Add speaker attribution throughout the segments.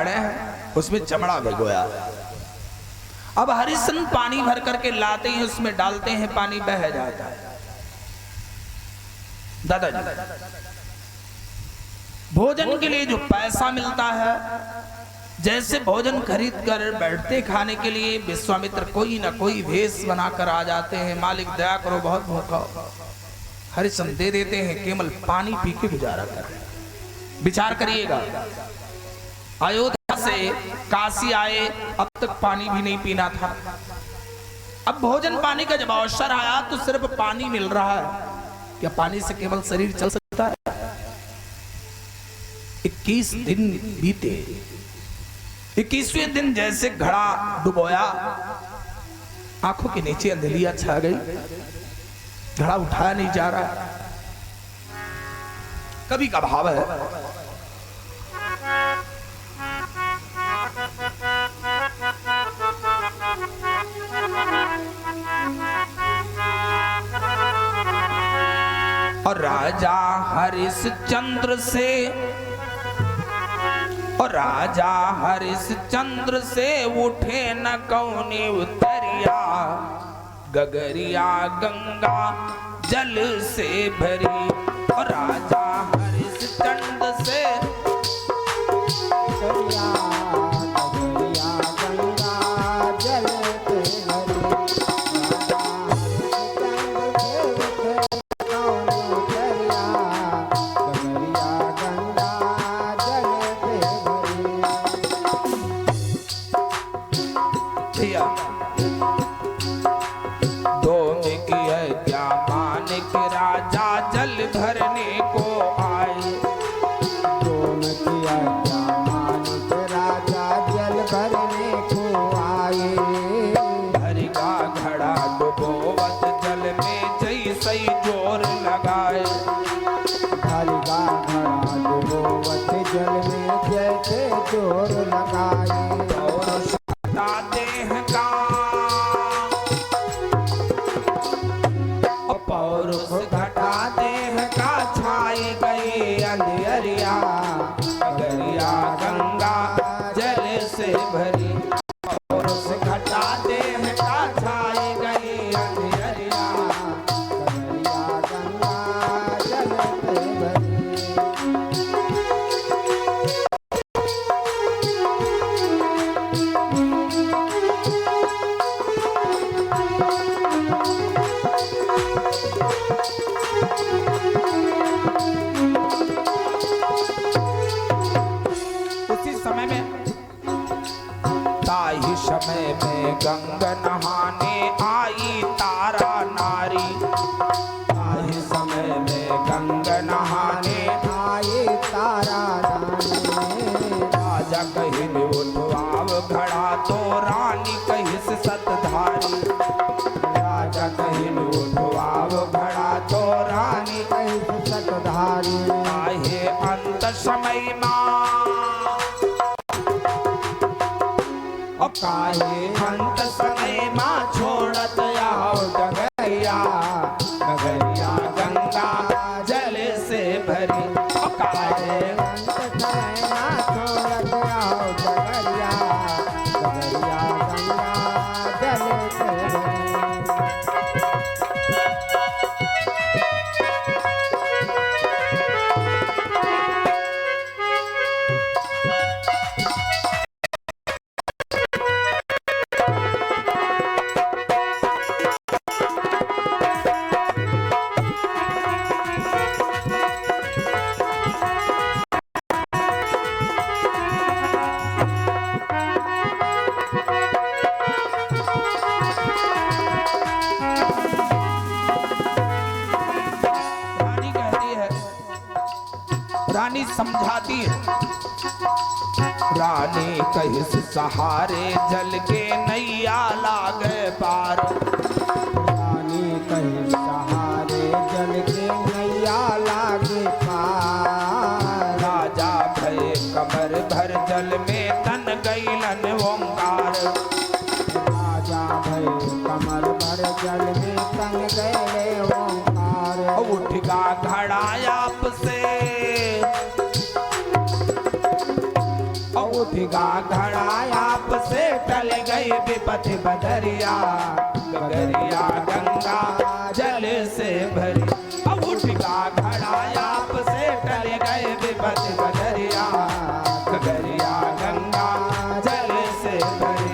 Speaker 1: गाड़े हैं, उसमें चमड़ा भिगोया। अब हरिश्चंद्र पानी भर करके लाते हैं, उसमें डालते हैं, पानी बह जाता है। दादाजी, भोजन के लिए जो पैसा मिलता है, जैसे भोजन खरीद कर बैठते खाने के लिए, विश्वामित्र कोई ना कोई भेष बनाकर आ जाते हैं। मालिक दया करो, बहुत भूखा हो। हरिश्चंद्र दे देते हैं, केवल पानी पी के गुजारा कर। विचार करिएगा, अयोध्या से काशी आए, अब तक पानी भी नहीं पीना था। अब भोजन पानी का जब अवसर आया तो सिर्फ पानी मिल रहा है। क्या पानी से केवल शरीर चल सकता है? 21 दिन बीते। 21वें दिन जैसे घड़ा डुबोया, आंखों के नीचे अंधेरियां छा गई, घड़ा उठाया नहीं जा रहा। कभी का भाव है, और राजा हरिश्चंद्र से, और राजा हरिश्चंद्र से उठे न कौनी उतरिया, गगरिया गंगा जल से भरी। और राजा हरिश्चंद्र से गंगा नहाने आई तारा नारी। आए समय में गंगा नहाने आई तारा नारी। राजा कहिन उठवाव घड़ा तो रानी कहिस सतधारी। राजा कहिन उठवाव घड़ा तो रानी कहिस सतधारी। आए अंत समय काहे अंत समय माँ छोड़त आओ डगरिया। डगरिया गंगा जल से भरी। काहे अंत समय माँ छोड़त आओ डगरिया। डगरिया गंगा जल से भरी। रानी समझाती है। रानी कहिस सहारे जल के नैया लागे पार। रानी कहिस सहारे जल के नैया लागे पार। राजा भय कमर भर जल में तन गईलन ओंकार। राजा भय कमर भर जल में तन गए ओंकार। उठ गा घड़ा आप से, उठ उठगा घड़ा आपसे टल गई विपत्ति बदरिया, गगरिया गंगा जल से भरी। अब उठगा घड़ा आपसे टल गए विपत्ति बदरिया, गगरिया गंगा जल से भरी।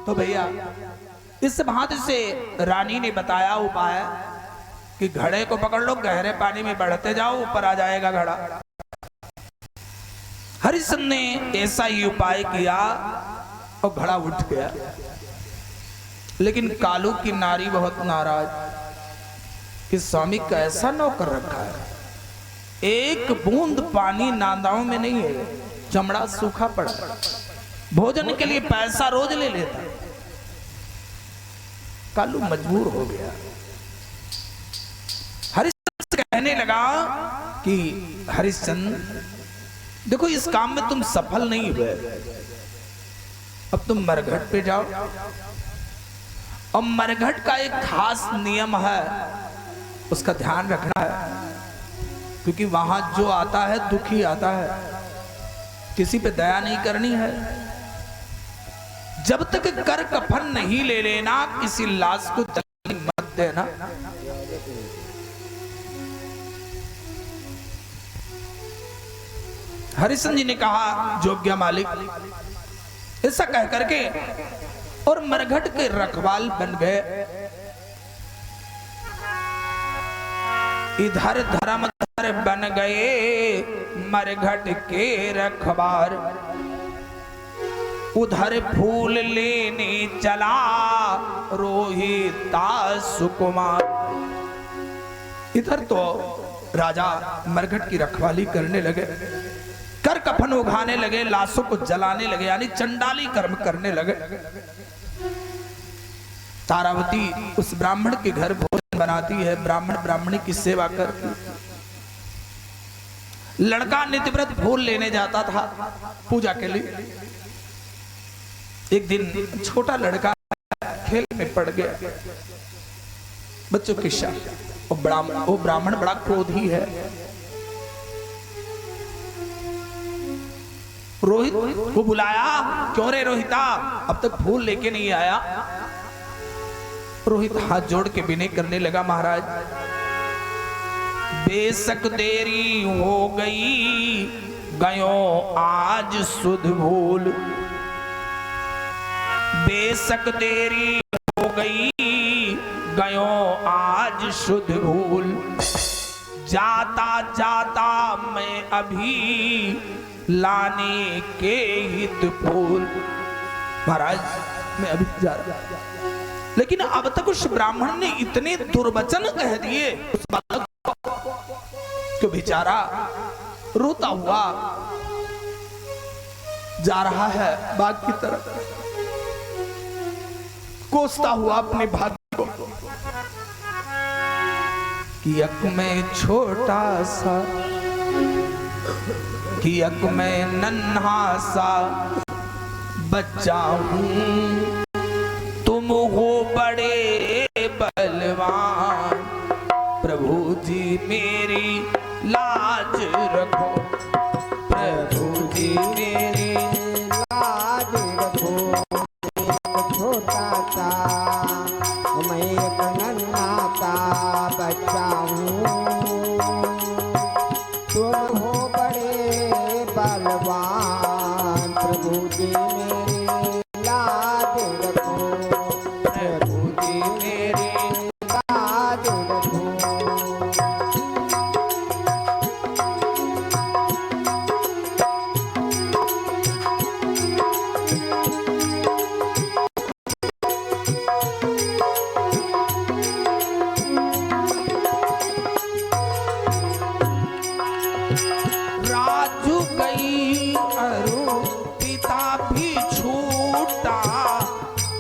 Speaker 1: तो भैया इस भांति से रानी ने बताया उपाय कि घड़े को पकड़ लो, गहरे पानी में बढ़ते जाओ, ऊपर आ जाएगा घड़ा। हरिश्चंद्र ने ऐसा ही उपाय किया और घड़ा उठ गया। लेकिन कालू की नारी बहुत नाराज कि स्वामी कैसा नौकर रखा है, एक बूंद पानी नांदाओं में नहीं है, चमड़ा सूखा पड़ा, भोजन के लिए पैसा रोज ले लेता। कालू मजबूर हो गया। हरिश्चंद्र से कहने लगा कि हरिश्चंद्र देखो, इस काम में तुम सफल नहीं हुए, अब तुम मरघट पे जाओ। और मरघट का एक खास नियम है, उसका ध्यान रखना है, क्योंकि वहां जो आता है दुखी आता है, किसी पे दया नहीं करनी है। जब तक कर कफन नहीं ले लेना, किसी लाश को जलने मत देना। हरिश्चंद्र जी ने कहा जोग्य मालिक, ऐसा कह करके और मरघट के रखवाल बन गए। इधर धर्मधर बन गए मरघट के रखवार, उधर फूल लेने चला रोहिता सुकुमार। इधर तो राजा मरघट की रखवाली करने लगे, कर कफन उगाने लगे, लाशों को जलाने लगे, यानी चंडाली कर्म करने लगे। तारावती उस ब्राह्मण के घर भोजन बनाती है, ब्राह्मण ब्राह्मणी की सेवा करती। लड़का नित्यव्रत फूल लेने जाता था पूजा के लिए। एक दिन छोटा लड़का खेल में पड़ गया, बच्चों के साथ। वो ब्राह्मण बड़ा क्रोधी है। रोहित को बुलाया, क्यों रे रोहिता, अब तक फूल लेके नहीं आया। रोहित हाथ जोड़ के विनय करने लगा, महाराज बेशक देरी हो गई, गयो आज सुध भूल। बेशक देरी हो गई, गयो आज शुद्ध भूल। जाता जाता मैं अभी लाने के हित फूल। महाराज मैं अभी जा रहा, लेकिन अब तक उस ब्राह्मण ने इतने दुर्वचन कह दिए उस बालक को, बेचारा रोता हुआ जा रहा है बाग की तरफ, कोसता हुआ अपने भाग्य को कि अक में छोटा सा, कि अक में नन्हा सा बच्चा हूं, तुम हो बड़े बलवान, प्रभु जी मेरी लाज रखो, प्रभु जी मेरी लाज रखो। छोटा सा मैं एक नन्हा सा बच्चा हूँ, तुम हो बड़े बलवान, प्रभु जी मेरी लाज रखो, प्रभु जी मेरी लाज रखो।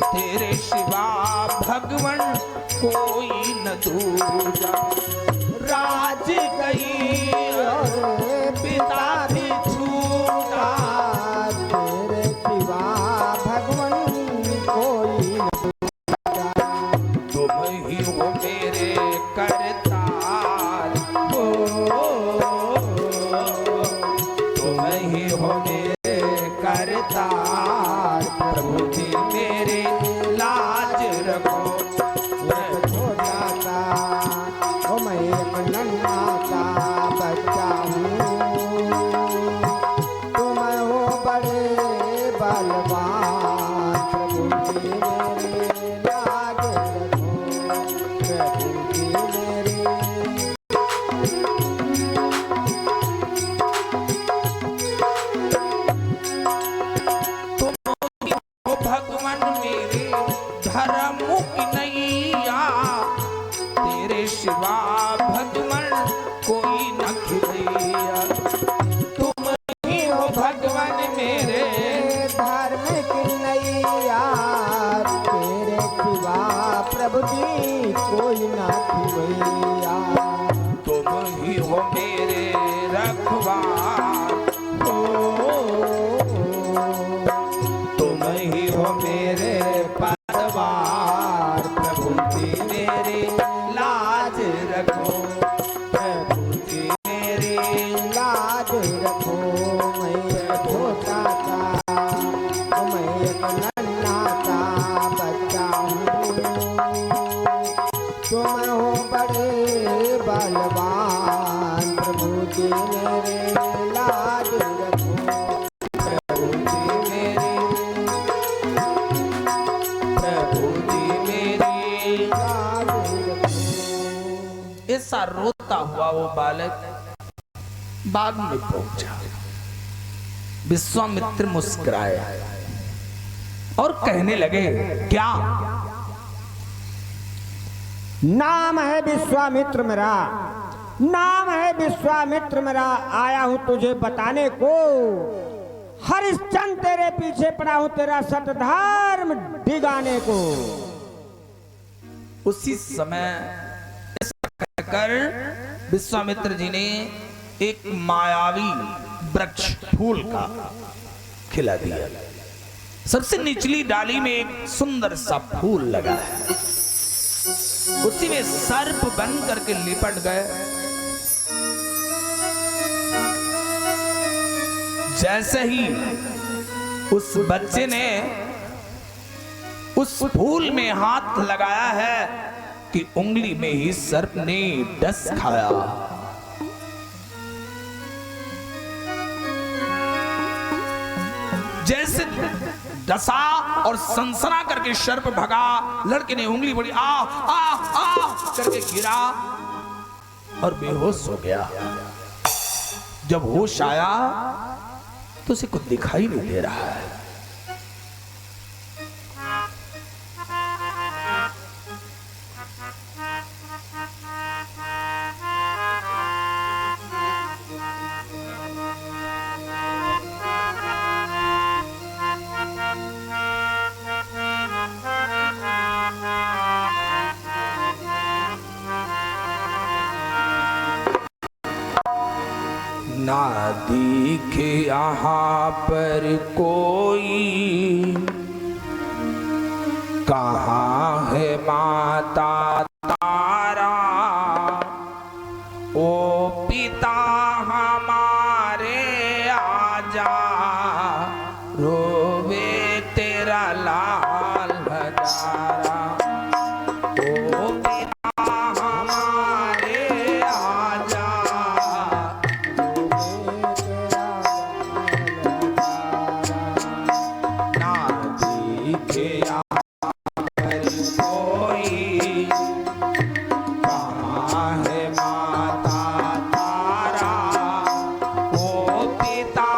Speaker 1: तेरे सिवा भगवन कोई न दूजा। राज गई और पिता भी छूटा,
Speaker 2: तेरे सिवा भगवन कोई न दूजा।
Speaker 1: तुम ही हो मेरे करतार, तुम ही हो मेरे करतार। प्रभु जी मेरे लाज रखो।
Speaker 2: हो जाता ओ मैं एक नन्हा सा बच्चा हूँ, तुम हो बड़े बलवान। प्रभु जी मेरे लाज रखो, प्रभु जी मेरे।
Speaker 1: ओ भगवान मेरे धर्म की नैया, तेरे सिवा भगवान कोई न खिलैया। तुम ही हो भगवान मेरे
Speaker 2: धार्मिक नैया, तेरे सिवा प्रभु जी कोई ना खिवैया।
Speaker 1: तुम ही हो मेरे रखवार, तुम ही हो मेरे पतवार। प्रभु जी मेरे लाज रखो, प्रभु जी मेरे
Speaker 2: लाज रखो। मैं एक छोटा सा मैं एक नन्हा सा बच्चा हूँ, तुम हो बड़े बलवान। प्रभु जी मेरे लाज रखो,
Speaker 1: प्रभु जी मेरे, प्रभु जी मेरे।
Speaker 2: लाज रखो।
Speaker 1: ऐसा रोता हुआ वो बालक बाग में पहुंचा। विश्वामित्र मुस्कुराए और कहने लगे, क्या?
Speaker 2: नाम है विश्वामित्र मेरा, नाम है विश्वामित्र मेरा। आया हूं तुझे बताने को, हरिश्चंद्र तेरे पीछे पड़ा हूं तेरा सतधर्म डिगाने को।
Speaker 1: उसी समय ऐसा कहकर विश्वामित्र जी ने एक मायावी वृक्ष फूल का खिला दिया। सबसे निचली डाली में एक सुंदर सा फूल लगा है, उसी में सर्प बन करके लिपट गए। जैसे ही उस बच्चे ने उस फूल में हाथ लगाया है कि उंगली में ही सर्प ने डस खाया। जैसे डसा और सनसना करके सर्प भगा, लड़के ने उंगली बड़ी आ आ आ करके गिरा और बेहोश हो गया। जब होश आया तो उसे कुछ दिखाई नहीं दे रहा है। ना दिखे यहाँ पर कोई, कहाँ है माता तारा। ओ पिता हमारे आजा, रोवे तेरा लाल हजारा। ओ पिता हमारे आजा, ना दिखे यहाँ पर कोई, कहाँ है माता तारा। ओ पिता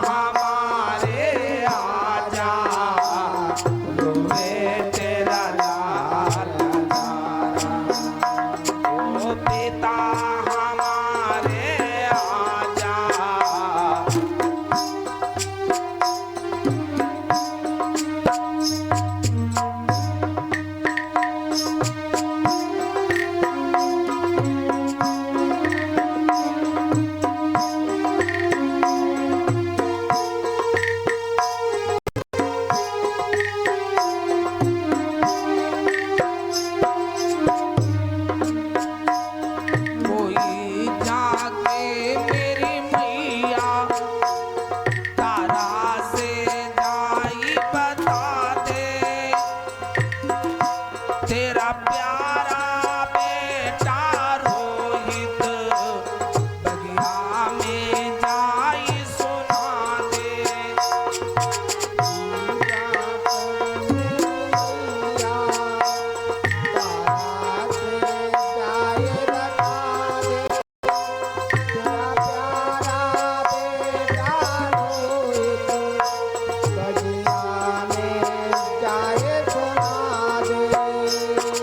Speaker 1: हमारे आजा, रोवे तेरा तेरा प्यारा बेटा रोहित बगिया में जाई सुना दे।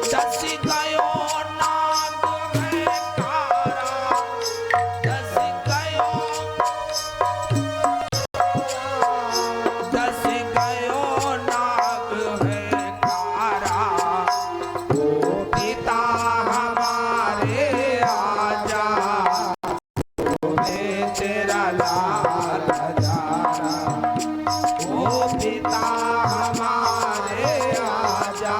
Speaker 1: दस गयो नाग है कारा, दस गयो नाग है कारा, ओ पिता हमारे आजा, मैं तेरा लाल हजारा, ओ पिता हमारे आजा,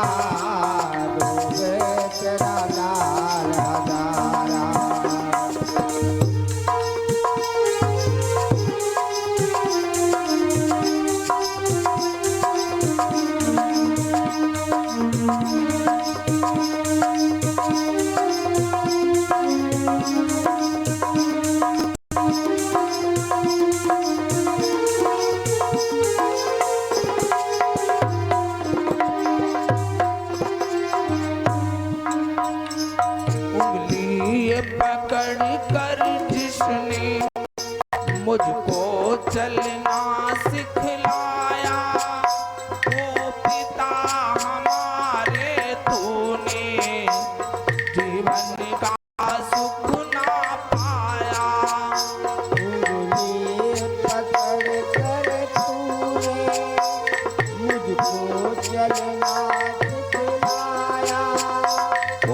Speaker 2: तेरा लाल हजारा।
Speaker 1: उंगली पकड़ कर जिसने मुझको चलना सिखलाया, ओ पिता हमारे तूने जीवन का सुख ना पाया।
Speaker 2: उंगली पकड़ कर तूने मुझको चलना सिखलाया,
Speaker 1: ओ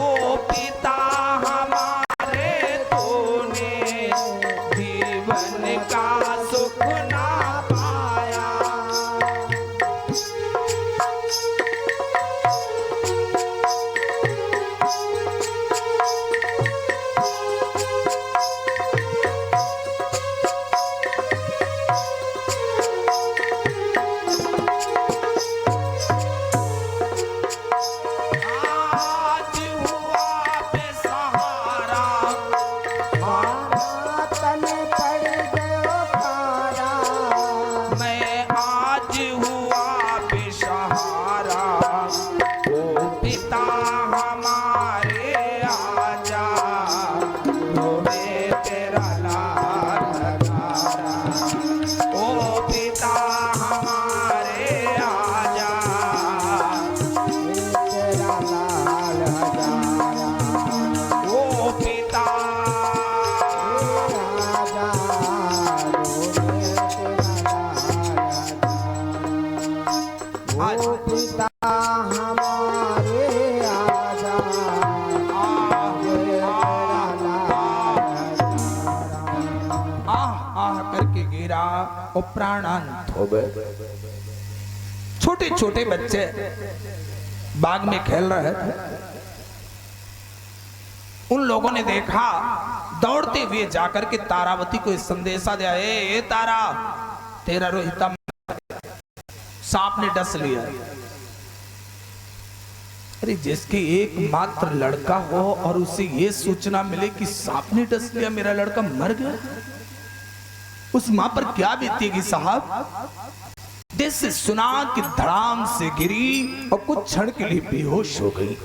Speaker 1: पिता हमारे तूने जीवन का सुख ना पाया। आज हुआ बेसहारा,
Speaker 2: तन पड़ गयो पारा,
Speaker 1: मैं आज हुआ बेसहारा, ओ पिता हमारे आजा, ओ मैं तेरा लाल हजारा, ओ पिता हमारे आजा,
Speaker 2: तेरा लाल हजारा।
Speaker 1: ओ पिता
Speaker 2: राजा रोने तेरा लाल हजारा। ओ पिता हमारे आजा, तेरा लाल हजारा।
Speaker 1: आह करके गिरा और प्राणांत हो गए। छोटे छोटे बच्चे बाग में खेल रहे थे, उन लोगों ने देखा, दौड़ते हुए जाकर के तारावती को इस संदेशा दिया, ए तारा, तेरा रोहिता सांप ने डस लिया। अरे जिसके एकमात्र लड़का हो और उसे ये सूचना मिले कि सांप ने डस लिया, मेरा लड़का मर गया, उस मां पर क्या बीतेगी साहब। जैसे सुना कि धड़ाम से गिरी और कुछ क्षण के लिए बेहोश हो गई।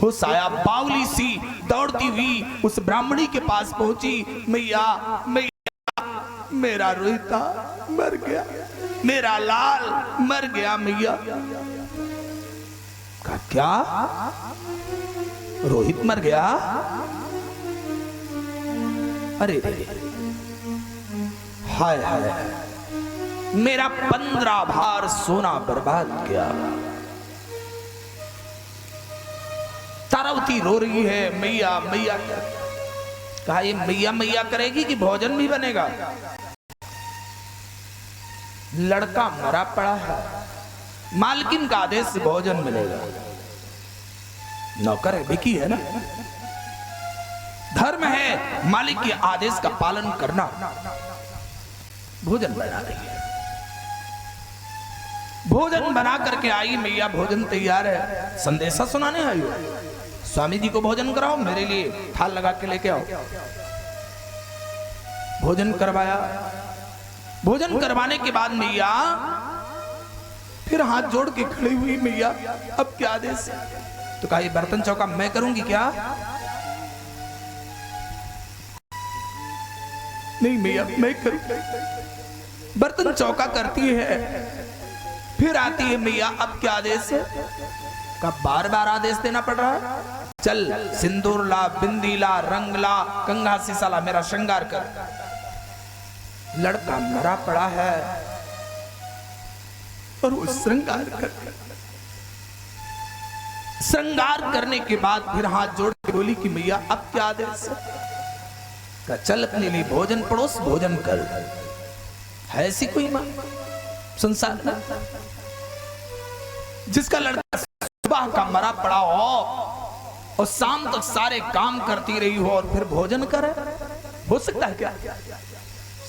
Speaker 1: होश आया, बावली सी दौड़ती हुई उस ब्राह्मणी के पास पहुंची, मैया मैया, मेरा रोहिता मर गया, मेरा लाल मर गया मैया। कहा क्या, रोहित मर गया? अरे हाय हाय, मेरा 15 भार सोना बर्बाद किया। तारावती रो रही है, मैया मैया। कहा ये मैया मैया करेगी कि भोजन भी बनेगा? लड़का मरा पड़ा है, मालकिन का आदेश से भोजन मिलेगा। नौकर है, बिकी है ना, धर्म है मालिक के आदेश का पालन करना। भोजन बना रही है। भोजन बना करके आई मैया, भोजन तैयार है, संदेशा सुनाने आई हो, स्वामी जी को भोजन कराओ, मेरे लिए थाल लगा के लेके आओ। भोजन करवाया। भोजन करवाने के बाद मैया फिर हाथ जोड़ के खड़ी हुई, मैया अब क्या आदेश? तो कहा, ये बर्तन चौका मैं करूंगी क्या? नहीं मैया मैं करूंगी। बर्तन चौका करती है, फिर आती है मैया, अब क्या आदेश है? का बार बार आदेश देना पड़ रहा है? चल सिंदूर ला, बिंदी ला, रंग ला, कंघा सीसा ला, मेरा श्रृंगार कर। लड़का मरा पड़ा है और वो श्रृंगार करने के बाद फिर हाथ जोड़ के बोली कि मैया अब क्या आदेश है? का चल अपने लिए भोजन पड़ोस, भोजन कर। है ऐसी कोई मां संसार में जिसका लड़का सुबह का मरा पड़ा हो और शाम तक सारे काम करती रही हो और फिर भोजन करे? हो सकता है क्या?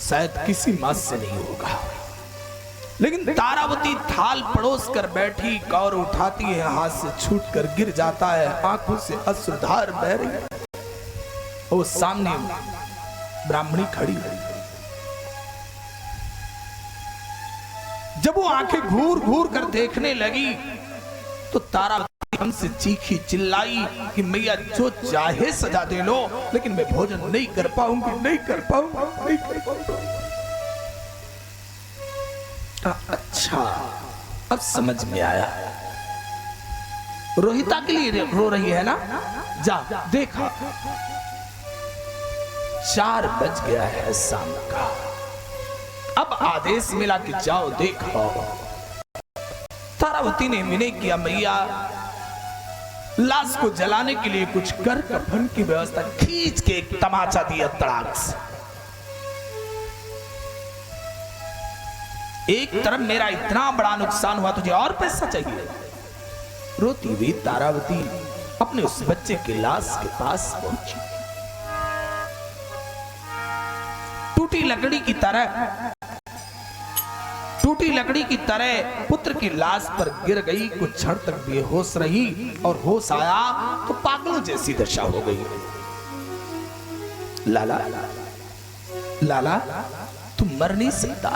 Speaker 1: शायद किसी मां से नहीं होगा। लेकिन तारावती थाल पड़ोस कर बैठी, कौर उठाती है, हाथ से छूट कर गिर जाता है, आंखों से अश्रुधार बह रही है। वो सामने ब्राह्मणी खड़ी है। जब वो आंखें घूर घूर कर देखने लगी तो तारावती हमसे चीखी चिल्लाई कि मैया जो चाहे सजा दे लो, लेकिन मैं भोजन नहीं कर पाऊंगी, नहीं कर पाऊंगी, नहीं कर पाऊंगी। अच्छा अब समझ में आया, रोहिता के लिए रो रही है ना? जा देखा 4 बज गया है शाम का, अब आदेश मिला कि जाओ देखो। तारावती ने विनय किया, मैया लाश को जलाने के लिए कुछ कर कफन की व्यवस्था, खींच के एक तमाचा दिया तड़ाक से। एक तरफ मेरा इतना बड़ा नुकसान हुआ, तुझे और पैसा चाहिए? रोती हुई तारावती अपने उस बच्चे की लाश के पास पहुंची। टूटी लकड़ी की तरह पुत्र की लाश पर गिर गई, कुछ क्षण तक बेहोश रही और होश आया तो पागलों जैसी दशा हो गई। लाला लाला तुम मर नहीं सकता,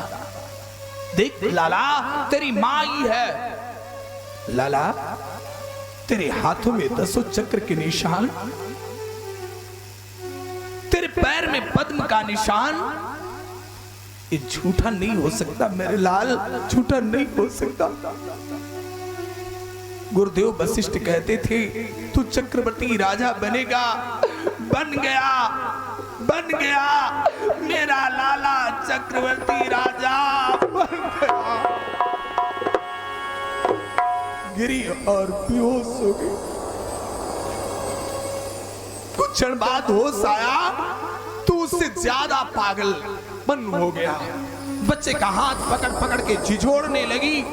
Speaker 1: देख लाला तेरी मां ही है। लाला तेरे हाथों में 10 चक्र के निशान, तेरे पैर में पद्म का निशान, ये झूठा नहीं हो सकता मेरे लाल, झूठा नहीं हो सकता। गुरुदेव वशिष्ठ कहते थे तू चक्रवर्ती राजा बनेगा, बन गया मेरा लाला चक्रवर्ती राजा बन गया। गिरी और बेहोश हो गई। कुछ क्षण बाद होश आया तो उससे ज्यादा पागल बन हो गया। बच्चे का हाथ पकड़ पकड़ के झिझोड़ने लगी।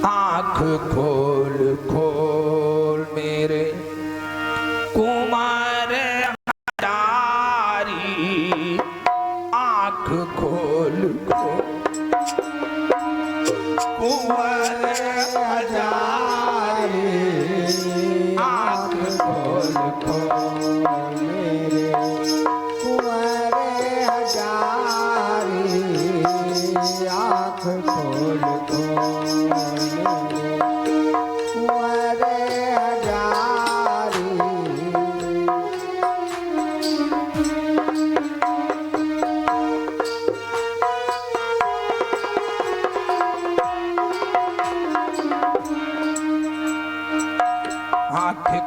Speaker 1: आंख खोल खोल मेरे कुमार हजारी, आंख खोल खोल कुमार हजारी, आंख खोल खोल मेरे कुमार हजारी, आंख खोल खोल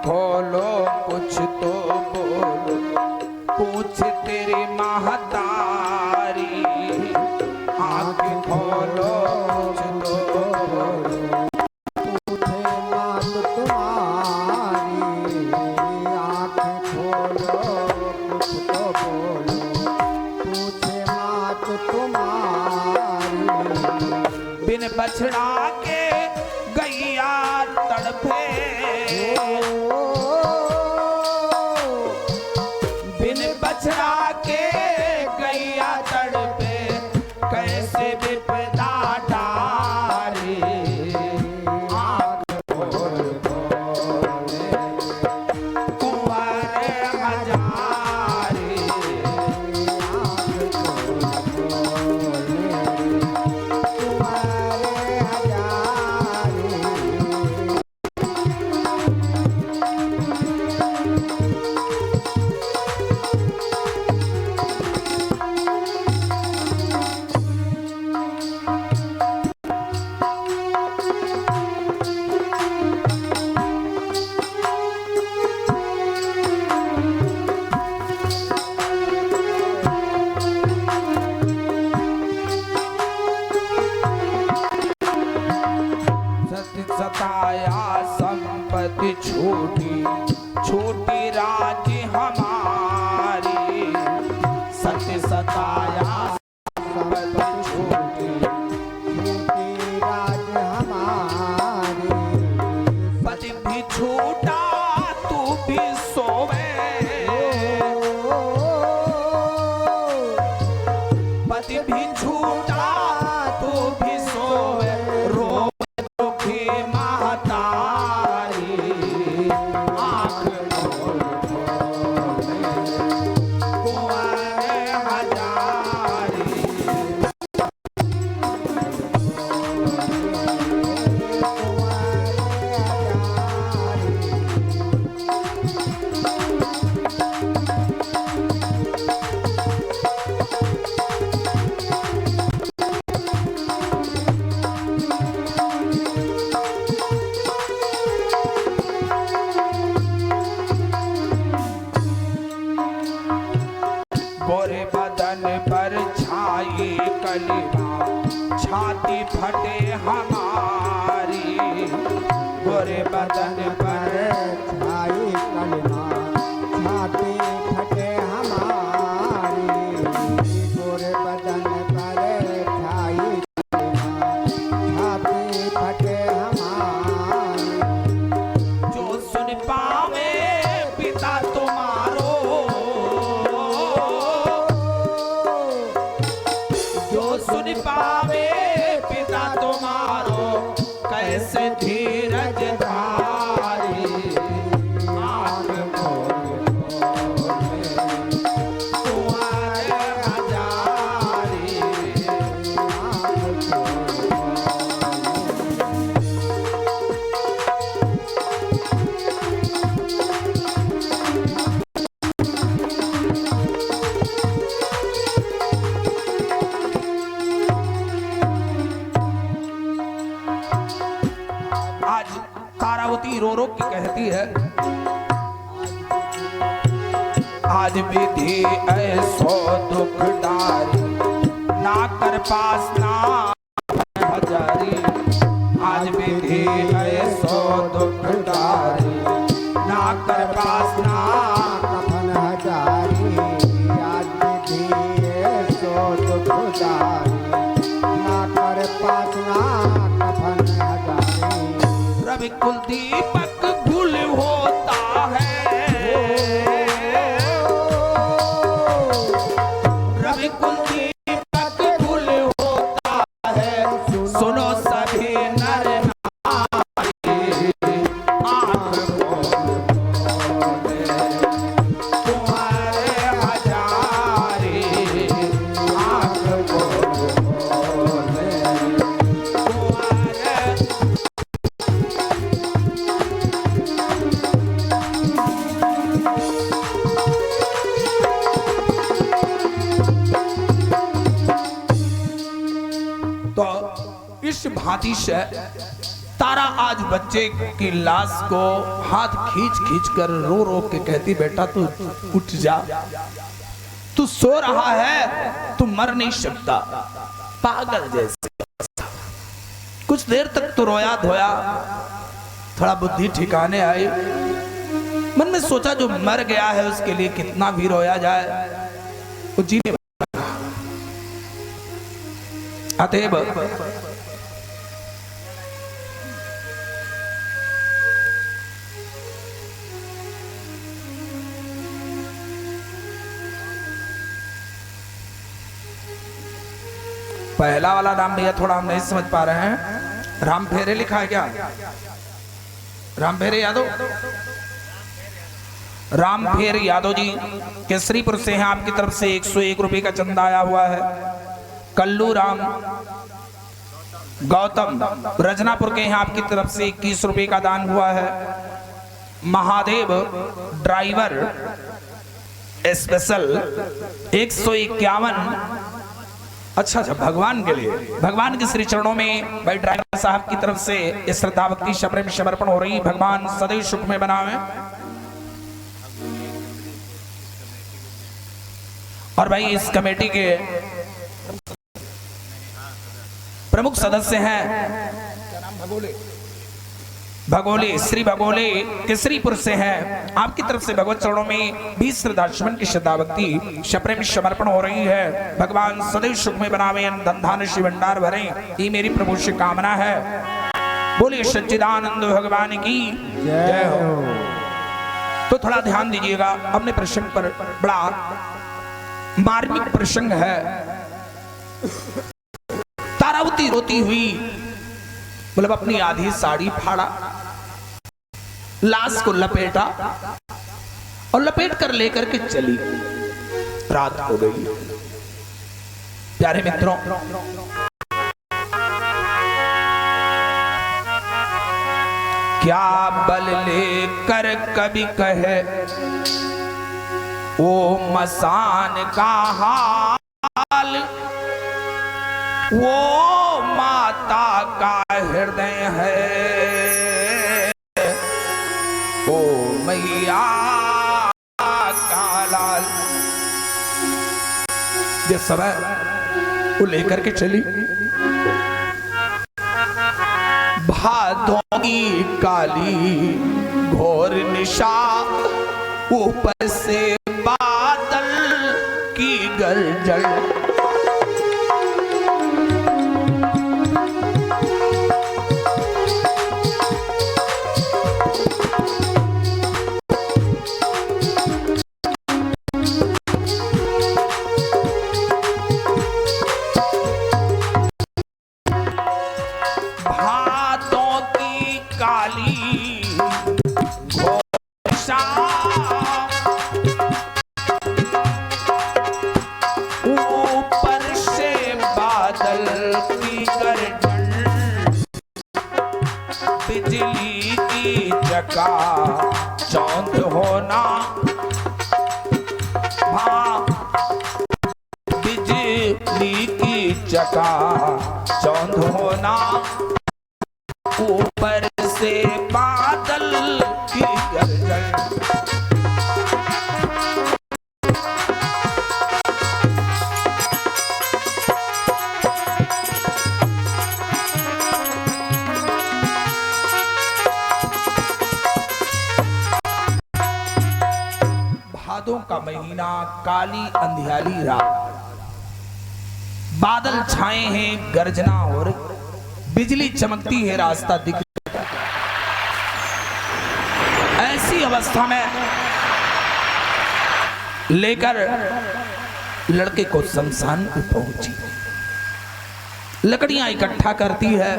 Speaker 1: खोलो कुछ तो बोलो, पूछ तेरी महतारी। आँख खोलो कुछ तो बोलो, पूछे मात तुम्हारी। आँख खोलो कुछ तो बोलो, पूछे मात तुम्हारी। बिन बछड़ा के बिन बछड़ा के गैया तड़पे कैसे विपदा डारे। आँख खोल कुंवर हजारे। सताया संपत्ति छोटी छोटी राज हमारी। सत्य सताया संपत्ति छोटी
Speaker 2: छोटी राज हमारी।
Speaker 1: पति भी छूटा तू भी सोवे। पति भी छूटा तू भी सोवे। रो गोरे बदन पर छाई कलिमा छाती फटे हमारी। गोरे बदन पर
Speaker 2: छाई कलिमा छाती फटे हमारी। गोरे बदन पर छाई कलिमा छाती फटे हमारी।
Speaker 1: जो सुन पावे पिता तुम्हारो। जो सुन पावे पिता तुम्हारो कैसे धीरज धारे। आँख खोल कुंवर हजारे। आज तारावती रो रो के कहती है, आज विधि ऐसो दुख डारी ना कर पास ना हजारी। आज विधि ऐसो दुख डारी ना कर पास ना
Speaker 2: कफन हजारी। आज विधि ऐसो दुख डारी ना कर पास ना कफन हजारी।
Speaker 1: रवि कुल दीपक गुल होता है। रवि कुल दीपक गुल होता है। सुनो सभी नर नारी। आँख खोल कुंवर हजारे। आँख खोल कुंवर। तो इस भांति से तारा आज बच्चे की लाश को हाथ खींच खींच कर रो रो के कहती, बेटा तू उठ जा, तू सो रहा है, तू मर नहीं सकता, पागल जैसे। कुछ देर तक तो रोया धोया, थोड़ा बुद्धि ठिकाने आई। मन में सोचा जो मर गया है उसके लिए कितना भी रोया जाए, वो जीने अतएव पहला वाला नाम भैया थोड़ा हम नहीं समझ पा रहे हैं। राम फेरे लिखा है क्या? राम फेरे यादव, राम फेर यादव जी केसरीपुर से हैं। आपकी तरफ से 101 रुपए का चंदा आया हुआ है। कल्लू राम गौतम रजनापुर के हैं। आपकी तरफ से 21 रुपए का दान हुआ है। Mahadev driver special 151। अच्छा, भगवान के लिए, भगवान के श्री चरणों में भाई ड्राइवर साहब की तरफ से इस श्रद्धा भक्ति प्रेम समर्पण हो रही। भगवान सदैव सुख में बनावे। और भाई इस कमेटी के प्रमुख सदस्य हैं भगोले, श्री भगोले केसरीपुर से हैं। आपकी तरफ से भगवत चरणों में 20 श्रद्धाचमन की श्रद्धा भक्ति प्रेम समर्पण हो रही है। भगवान सदैव सुख में बनावे, धन श्री भंडार भरे, ये मेरी प्रभु से कामना है। बोलिए सच्चिदानंद भगवान की जय हो। तो थोड़ा ध्यान दीजिएगा, अपने प्रसंग पर बड़ा मार्मिक प्रसंग है। तारावती रोती हुई मतलब अपनी आधी साड़ी फाड़ा, लाश को लपेटा और लपेट कर लेकर के चली। रात हो गई। प्यारे मित्रों, क्या बल लेकर कभी कहे वो मसान का हाल, वो माता का हृदय है, ओ मैया का लाल। ये समय वो लेकर के चली। भादों की काली घोर निशा, ऊपर से बादल की गर्जन, बिजली की चका चौंध होना, बिजली की चका चौंध होना, ऊपर से बादल की गर्जन। भादों का महीना, काली अंधियाली रात, बादल छाए हैं, गर्जना और बिजली चमकती है, रास्ता दिख रहा है। ऐसी अवस्था में लेकर लड़के को शमशान पे पहुंची। लकड़ियां इकट्ठा करती है,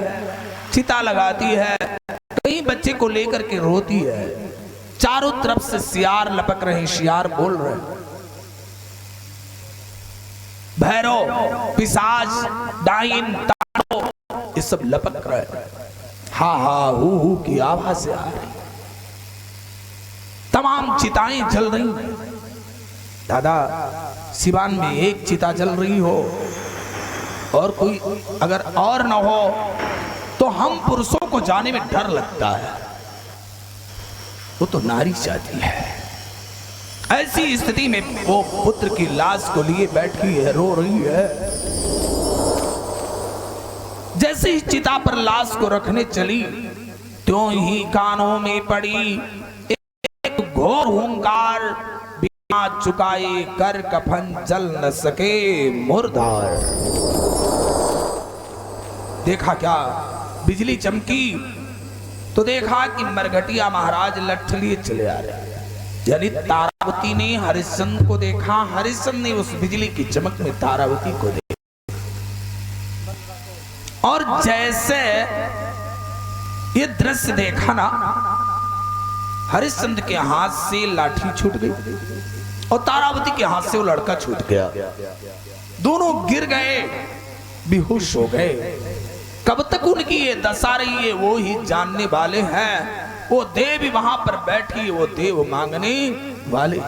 Speaker 1: चिता लगाती है, कहीं बच्चे को लेकर के रोती है। चारों तरफ से सियार लपक रहे, सियार बोल रहे, भैरव, पिशाच, डाइन, तारो, ये सब लपक रहे। हा हा हू की आवाज आ रही। तमाम चिताएं जल रही। दादा, सिवान में एक चिता जल रही हो और कोई अगर और न हो तो हम पुरुषों को जाने में डर लगता है। वो तो नारी जाती है। ऐसी स्थिति में वो पुत्र की लाश को लिए बैठी है, रो रही है। जैसे ही चिता पर लाश को रखने चली, त्यों ही कानों में पड़ी एक घोर हुंकार, बिना चुकाए कर कफन जल न सके मुर्दार। देखा क्या, बिजली चमकी तो देखा कि मरघटिया महाराज लठ लिए चले आ रहे। यानी तारावती ने हरिश्चंद्र को देखा, हरिश्चंद्र ने उस बिजली की चमक में तारावती को देखा। जैसे ये दृश्य देखा ना, हरिश्चंद्र के हाथ से लाठी छूट गई और तारावती के हाथ से वो लड़का छूट गया। दोनों गिर गए, बेहोश हो गए। कब तक उनकी ये दशा रही है वो ही जानने वाले हैं। वो देवी वहां पर बैठी, वो देव मांगने वाले।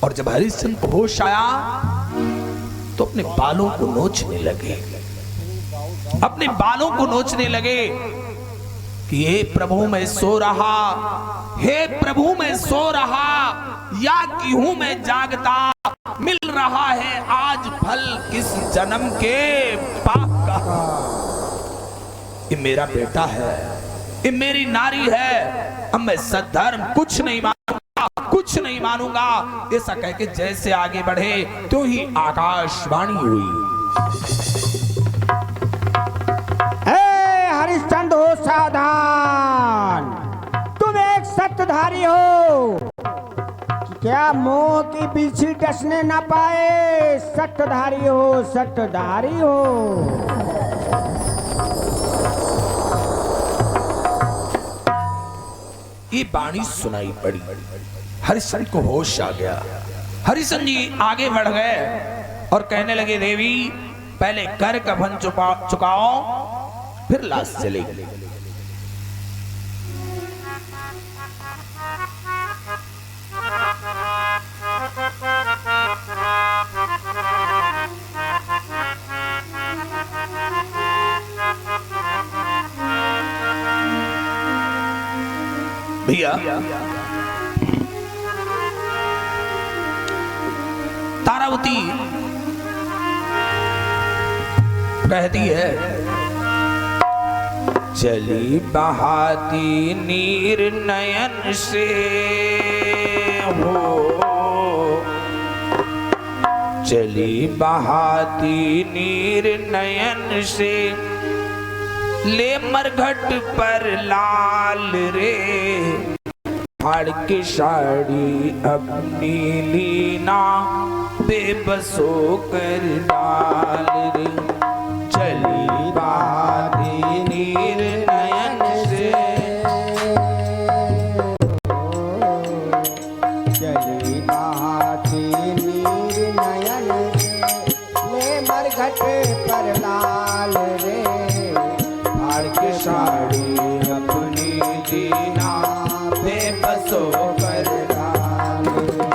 Speaker 1: और जब हरिश्चंद्र को होश आया तो अपने बालों को नोचने लगे, अपने बालों को नोचने लगे कि हे प्रभु मैं सो रहा, हे प्रभु मैं सो रहा, या कि हूं मैं जागता, मिल रहा है आज फल किस जन्म के पाप का। ये मेरा बेटा है, ये मेरी नारी है, अब मैं सद्धर्म कुछ नहीं मानूंगा, कुछ नहीं मानूंगा। ऐसा कह के जैसे आगे बढ़े तो ही आकाशवाणी हुई।
Speaker 2: हरिश्चंद्र हो सावधान, तुम एक सत्ताधारी हो, क्या मोह की पीछे डसने ना पाए। सत्ताधारी हो, सत्ताधारी हो।
Speaker 1: ये बाणी सुनाई पड़ी, हरिश्चंद्र को होश आ गया। हरिश्चंद्र जी आगे बढ़ गए और कहने लगे देवी पहले कर कफन चुकाओ फिर लाश चलेगी। भैया तारावती कहती है चली बहाती नीर नयन से हो, चली बहाती नीर नयन से, ले मरघट पर लाल रे, फाड़ के साड़ी अपनी लीना, बेबसो कर डाल रे। चली बहाती नीर नयन से,
Speaker 2: चली बहाती नीर नयन से, ले मरघट पर लाल रे,
Speaker 1: फाड़ के साड़ी अपनी लीना, बेबसो कर डाल रे।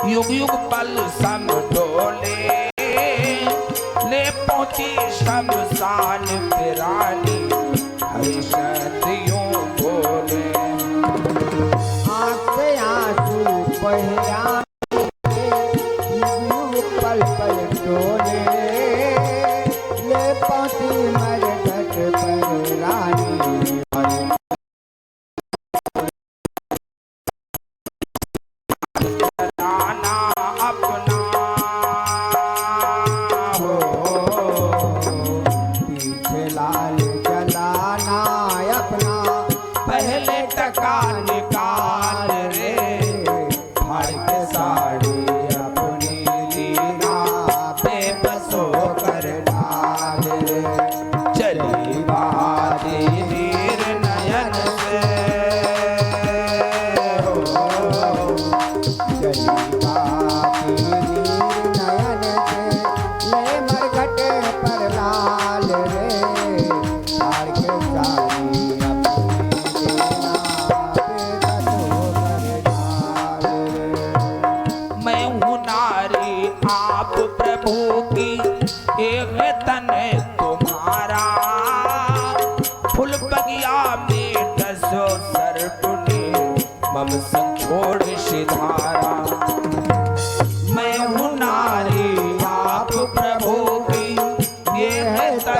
Speaker 1: युग युग पल सम डोले, ले पहुंची शमशान पिरानी, हरिश्चंद्र यूं बोले।
Speaker 2: आँख से आंसू बहरानी के, युग युग पल पल डोले, ले पहुंची मरघट पर रानी।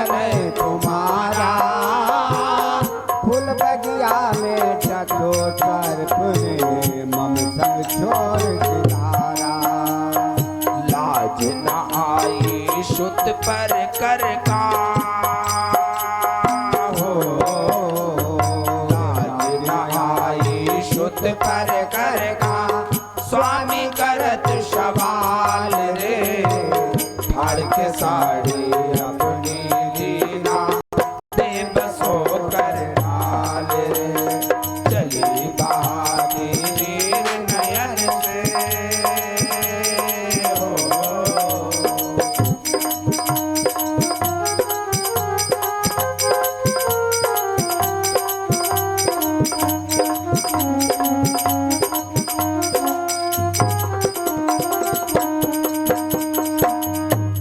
Speaker 2: नहीं तुम्हारा, फूल बगिया में टटो तरफने मम संग छोड़ सितारा।
Speaker 1: लाज न आई शुद्ध पर कर का हो, लाज न आई शुद्ध पर कर का, स्वामी करत सवाल रे, फाड़ के साड़ी अपनी दीना, दे बसो कर डाल रे, चली बहाती नीर नयन से हो।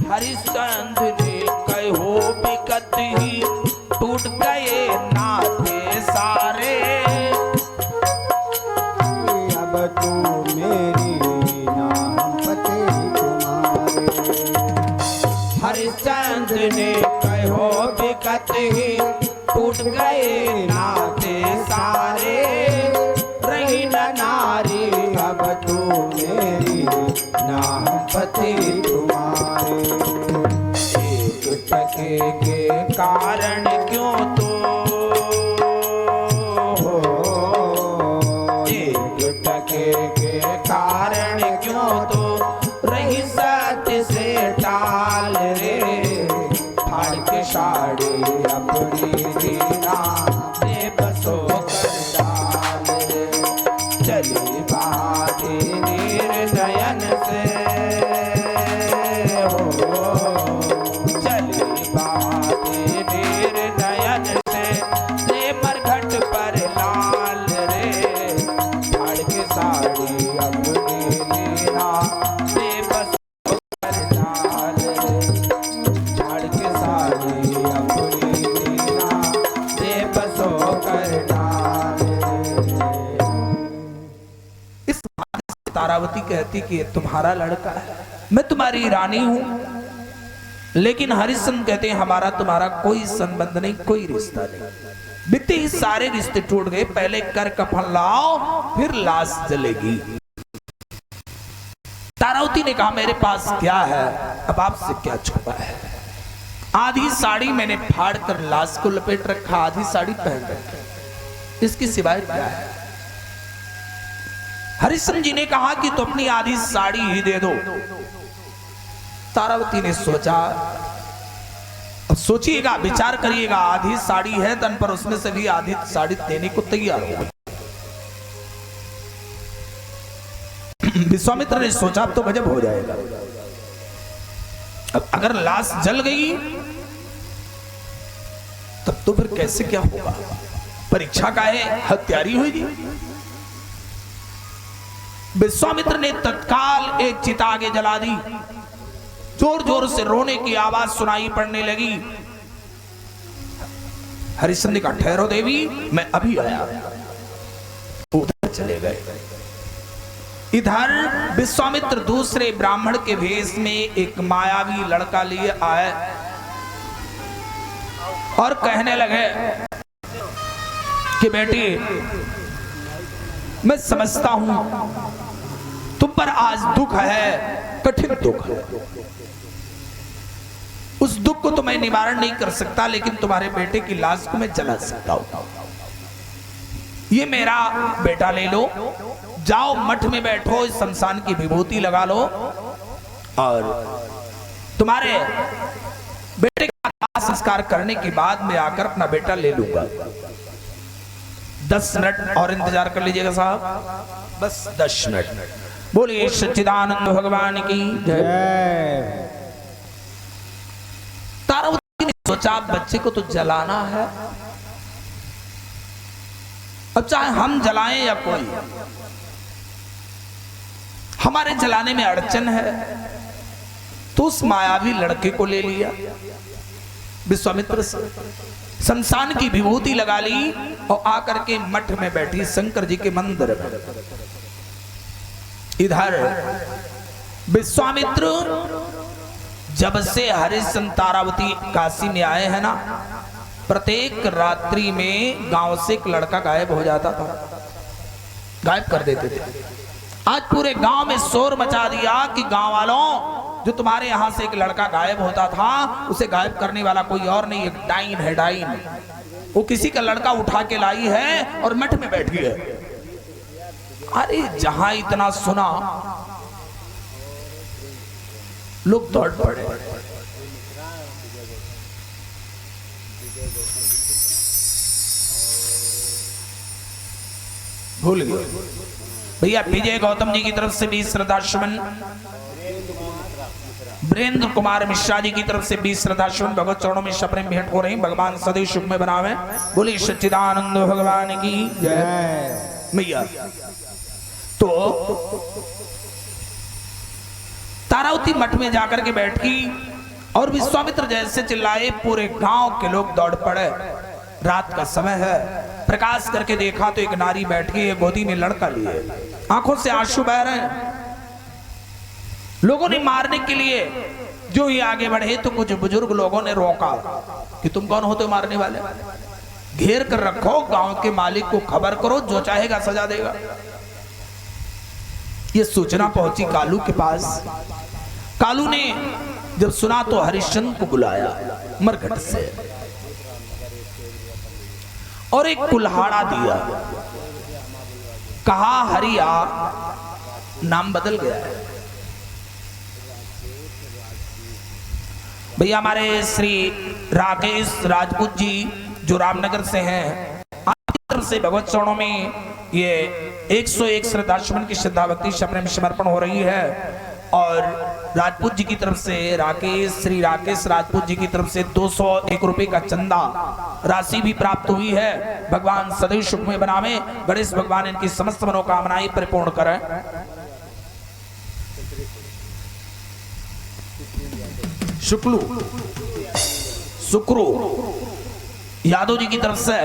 Speaker 1: हरिश्चंद्र ने कहो बिकट ही, टूट गए नाते सारे,
Speaker 2: अब तू मेरी ना हम पति तुम्हारे।
Speaker 1: हरिश्चंद्र ने कहो बिकट ही, टूट गए नाते सारे, रही न नारी
Speaker 2: अब तू मेरी ना हम पति तुम्हारे।
Speaker 1: एक टके के कारण क्यों तो हो, एक टके के कारण क्यों तो, रही सत्य से टाल रे, फाड़ के साड़ी अपनी दीना, दे बसो कर डाल रे, चली बहाती नीर नयन से हो, चली बहाती नीर नयन से, दे मरघट पर लाल रे, फाड़ के साड़ी अपनी दीना, दे बसो कर डाल रे, फाड़ के साड़ी अपनी दीना, दे बसो कर डाल रे। इस बात से तारावती कहती कि ये तुम्हारा लड़का है, मैं तुम्हारी रानी हूं, लेकिन हरिश्चंद्र कहते हैं हमारा तुम्हारा कोई संबंध नहीं, कोई रिश्ता नहीं। बीते ही सारे रिश्ते टूट गए, पहले कर कफन लाओ फिर लाश जलेगी। तारावती ने कहा मेरे पास क्या है, अब आपसे क्या छुपा है। आधी साड़ी मैंने फाड़ कर लाश को लपेट रखा, आधी साड़ी पहन रखी, इसकी सिवाय क्या है। हरिश्चंद्र जी ने कहा कि तो अपनी आधी साड़ी ही दे दो। तारावती ने सोचा, अब सोचिएगा विचार करिएगा, आधी साड़ी है तन पर, उसमें से भी आधी साड़ी देने को तैयार हो। विश्वामित्र ने सोचा अब तो गजब हो जाएगा, अब अगर लाश जल गई तब तो फिर कैसे क्या होगा, परीक्षा का है, हत्यारी हुई। विश्वामित्र ने तत्काल एक चिता आगे जला दी, जोर जोर से रोने की आवाज सुनाई पड़ने लगी। हरिश्चंद्र ने कहा ठहरो देवी, मैं अभी आया। उधर चले गए। इधर विश्वामित्र दूसरे ब्राह्मण के भेष में एक मायावी लड़का लिए आए और कहने लगे कि बेटी मैं समझता हूं तुम पर आज दुख है, कठिन दुख है, उस दुख को तो मैं निवारण नहीं कर सकता, लेकिन तुम्हारे बेटे की लाश को मैं जला सकता हूं। ये मेरा बेटा ले लो, जाओ मठ में बैठो, इस शमशान की विभूति लगा लो और तुम्हारे बेटे का संस्कार करने के बाद मैं आकर अपना बेटा ले लूंगा। 10 मिनट और इंतजार कर लीजिएगा साहब, बस 10 मिनट। बोलिए सच्चिदानंद भगवान की जय। तारावती ने सोचा बच्चे को तो जलाना है, अब चाहे हम जलाएं या कोई, हमारे जलाने में अड़चन है, तो उस मायावी लड़के को ले लिया विश्वामित्र से, शमशान की विभूति लगा ली और आकर के मठ में बैठी शंकर जी के मंदिर में। इधर विश्वामित्र जब से हरिश्चंद्र तारावती काशी में आए हैं ना, प्रत्येक रात्रि में गांव से एक लड़का गायब हो जाता था, गायब कर देते थे। आज पूरे गांव में शोर मचा दिया कि गांव वालों, जो तुम्हारे यहां से एक लड़का गायब होता था, उसे गायब करने वाला कोई और नहीं, एक डाइन है, डाइन। वो किसी का लड़का उठा के लाई है और मठ में बैठी है। अरे जहां इतना सुना, लोग दौड़ पड़े। भूल गए भैया। विजय गौतम जी की तरफ से 20 श्रद्धासुमन, वीरेंद्र कुमार मिश्रा जी की तरफ से 20 श्रद्धासुमन भगवत चरणों में शप्रेम भेंट हो रही। भगवान सदैव सुख में बनावे। बोली सच्चिदानंद भगवान की जय। भैया तो तारावती मठ में जाकर के बैठी और विश्वामित्र जैसे चिल्लाए, पूरे गांव के लोग दौड़ पड़े। रात का समय है, प्रकाश करके देखा तो एक नारी बैठी है, गोदी में लड़का लिए, आंखों से आंसू बह रहे हैं। लोगों ने मारने के लिए जो ही आगे बढ़े तो कुछ बुजुर्ग लोगों ने रोका कि तुम कौन होते हो मारने वाले, घेर कर रखो, गांव के मालिक को खबर करो, जो चाहेगा सजा देगा। ये सूचना पहुंची कालू के पास। कालू ने जब सुना तो हरिश्चंद्र को बुलाया मरघट से और एक कुल्हाड़ा दिया, कहा हरिया नाम बदल गया है। भैया हमारे श्री राकेश राजपूत जी जो रामनगर से हैं, आपकी तरफ से भगवत चरणों में ये 101 श्रद्धासुमन की श्रद्धा भक्ति शप्रेम समर्पण हो रही है। और राजपूत जी की तरफ से श्री राकेश राजपूत जी की तरफ से 201 रुपए का चंदा राशि भी प्राप्त हुई है। भगवान सदैव सुख में बनावे, गणेश भगवान इनकी समस्त मनोकामनाएं परिपूर्ण करें। शुक्रू यादव जी की तरफ से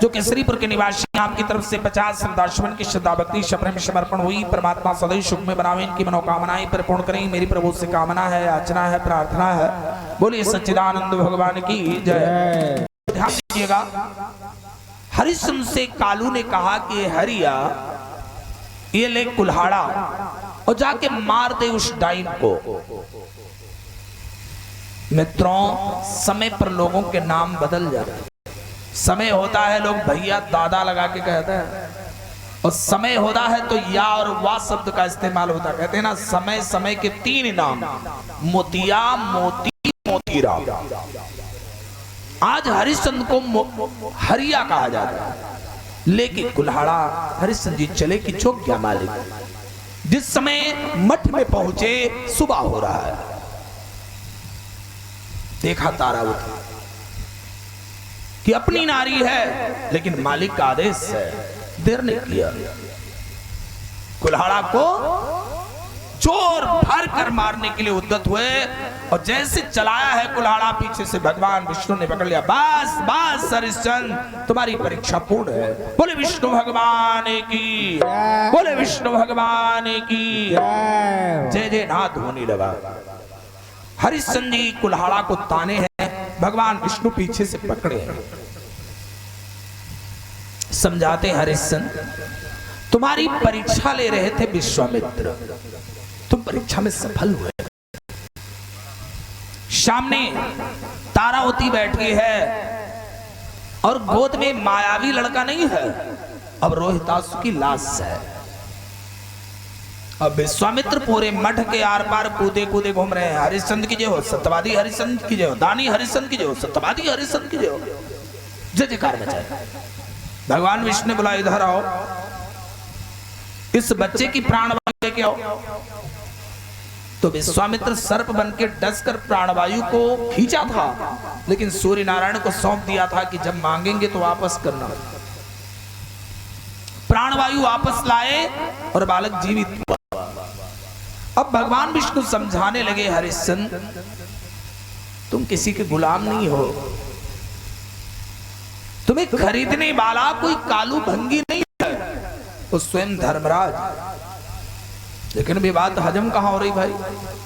Speaker 1: जो केसरीपुर के निवासी, आपकी तरफ से 50 श्रद्धासुमन की श्रद्धा भक्ति शप्रेम समर्पण हुई। परमात्मा सदैव सुख में बनावे, इनकी मनोकामनाएं परिपूर्ण करें। मेरी प्रभु से कामना है, याचना है, प्रार्थना है। बोलिए सच्चिदानंद भगवान की जय। ध्यान दीजिएगा, हरिश्चंद्र से कालू ने कहा कि हरिया ये ले कुल्हाड़ा और जाके मार दे उस डाइन को। मित्रों, समय पर लोगों के नाम बदल जाते हैं। समय होता है लोग भैया दादा लगा के कहते हैं, और समय होता है तो या और वाह शब्द का इस्तेमाल होता है। कहते हैं ना, समय समय के 3 नाम, मोतिया, मोती, मोतीराम। आज हरिश्चंद्र को हरिया कहा जाता है, लेकिन कुल्हाड़ा हरिश्चंद्र जी चले कि चौक क्या मालिक। जिस समय मठ में पहुंचे सुबह हो रहा है, देखा तारावती कि अपनी नारी है लेकिन मालिक का आदेश है, देर नहीं किया, कुल्हाड़ा को जोर भर कर मारने के लिए उद्यत हुए। और जैसे चलाया है कुल्हाड़ा, पीछे से भगवान विष्णु ने पकड़ लिया। बस बस हरिश्चंद्र, तुम्हारी परीक्षा पूर्ण है। बोले विष्णु भगवान की, बोले विष्णु भगवान की जय जय नाथ होने लगा। हरिश्चंद्र जी कुल्हाड़ा को ताने हैं, भगवान विष्णु पीछे से पकड़े हैं। समझाते हरिश्चंद्र, तुम्हारी परीक्षा ले रहे थे विश्वामित्र, तुम परीक्षा में सफल हुए। सामने तारावती बैठी है और गोद में मायावी लड़का नहीं है, अब रोहितासु की लाश है। अब विश्वामित्र पूरे मठ के आर पार कूदे कूदे घूम रहे हैं। हरिश्चंद्र की जय हो, सत्यवादी हरिश्चंद्र की जय हो, दानी हरिश्चंद्र की जय हो, सत्यवादी हरिश्चंद्र की जय हो, जय जयकार मचाए। भगवान विष्णु ने बोला इधर आओ, इस बच्चे की प्राणवायु लेके आओ। तो विश्वामित्र सर्प बन के डस कर प्राणवायु को खींचा था, लेकिन सूर्य नारायण को सौंप दिया था कि जब मांगेंगे तो वापस करना। प्राणवायु वापस लाए और बालक जीवित हुआ। अब भगवान विष्णु समझाने लगे, हरिश्चंद्र तुम किसी के गुलाम नहीं हो, तुम्हें खरीदने वाला कोई कालू भंगी नहीं है, वो स्वयं धर्मराज। लेकिन भी बात हजम कहाँ हो रही भाई,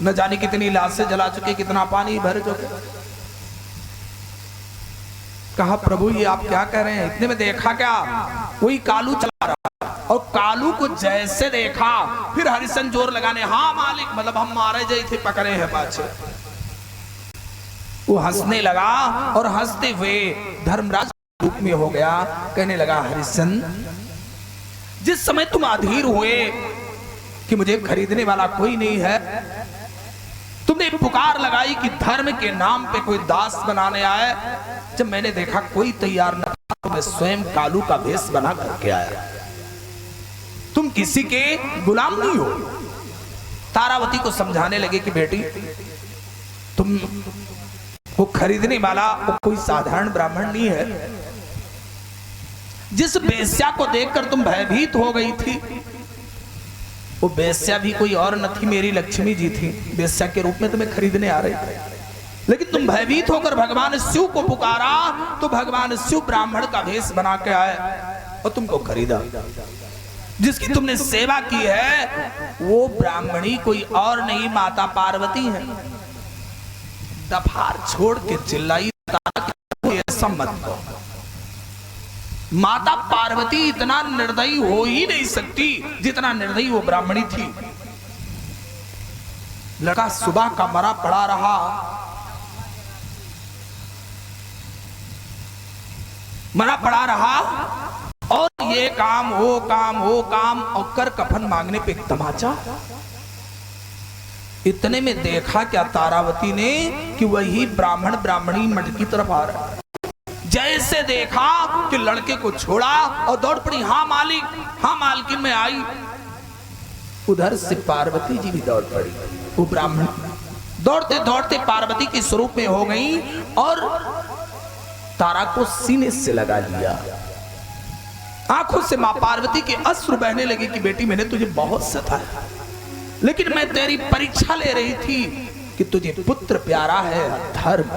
Speaker 1: न जाने कितनी लाशें जला चुके, कितना पानी भर चुके। कहा प्रभु ये आप क्या कह रहे हैं, इतने में देखा क्या, कोई कालू चला रहा, और कालू को जैसे देखा फिर हरिशन जोर लगाने, हाँ मालिक, मतलब हम मारे जाए थे, पकड़े हैं पाछे। वो हंसने लगा और हंसते हुए धर्मराज रूप में हो गया, कहने लगा हरिशन, जिस समय तुम अधीर हुए कि मुझे खरीदने वाला कोई नहीं है, तुमने पुकार लगाई कि धर्म के नाम पे कोई दास बनाने आए, जब मैंने देखा कोई तैयार न था तो मैं स्वयं कालू का भेष बना करके आया। तुम किसी के गुलाम नहीं हो। तारावती को समझाने लगे कि बेटी तुम वो खरीदने वाला वो कोई साधारण ब्राह्मण नहीं है। जिस बेश्या को देखकर तुम भयभीत हो गई थी, वो बेश्या भी कोई और न थी, मेरी लक्ष्मी जी थी। बेश्या के रूप में तुम्हें खरीदने आ रही थी, लेकिन तुम भयभीत होकर भगवान शिव को पुकारा तो भगवान शिव ब्राह्मण का भेष बना के आए और तुमको खरीदा। जिसकी तुमने सेवा की है वो ब्राह्मणी कोई और नहीं, माता पार्वती है। दफार छोड़ के चिल्लाई, ऐसा मत कहो। माता पार्वती इतना निर्दयी हो ही नहीं सकती जितना निर्दयी वो ब्राह्मणी थी। लड़का सुबह का मरा पड़ा रहा, मरा पड़ा रहा, और ये काम वो काम वो काम, और कर कफन मांगने पे एक तमाचा। इतने में देखा क्या तारावती ने कि वही ब्राह्मण ब्राह्मणी मठ की तरफ आ रहा है। जैसे देखा कि लड़के को छोड़ा और दौड़ पड़ी, हाँ मालिक, हाँ मालकिन में आई। उधर से पार्वती जी भी दौड़ पड़ी। वो ब्राह्मण दौड़ते दौड़ते पार्वती के स्वरूप में हो गई और तारा को सीने से लगा लिया। आंखों से मां पार्वती के अश्रु बहने लगे कि बेटी मैंने तुझे बहुत सताया, लेकिन मैं तेरी परीक्षा ले रही थी कि तुझे पुत्र प्यारा है, धर्म,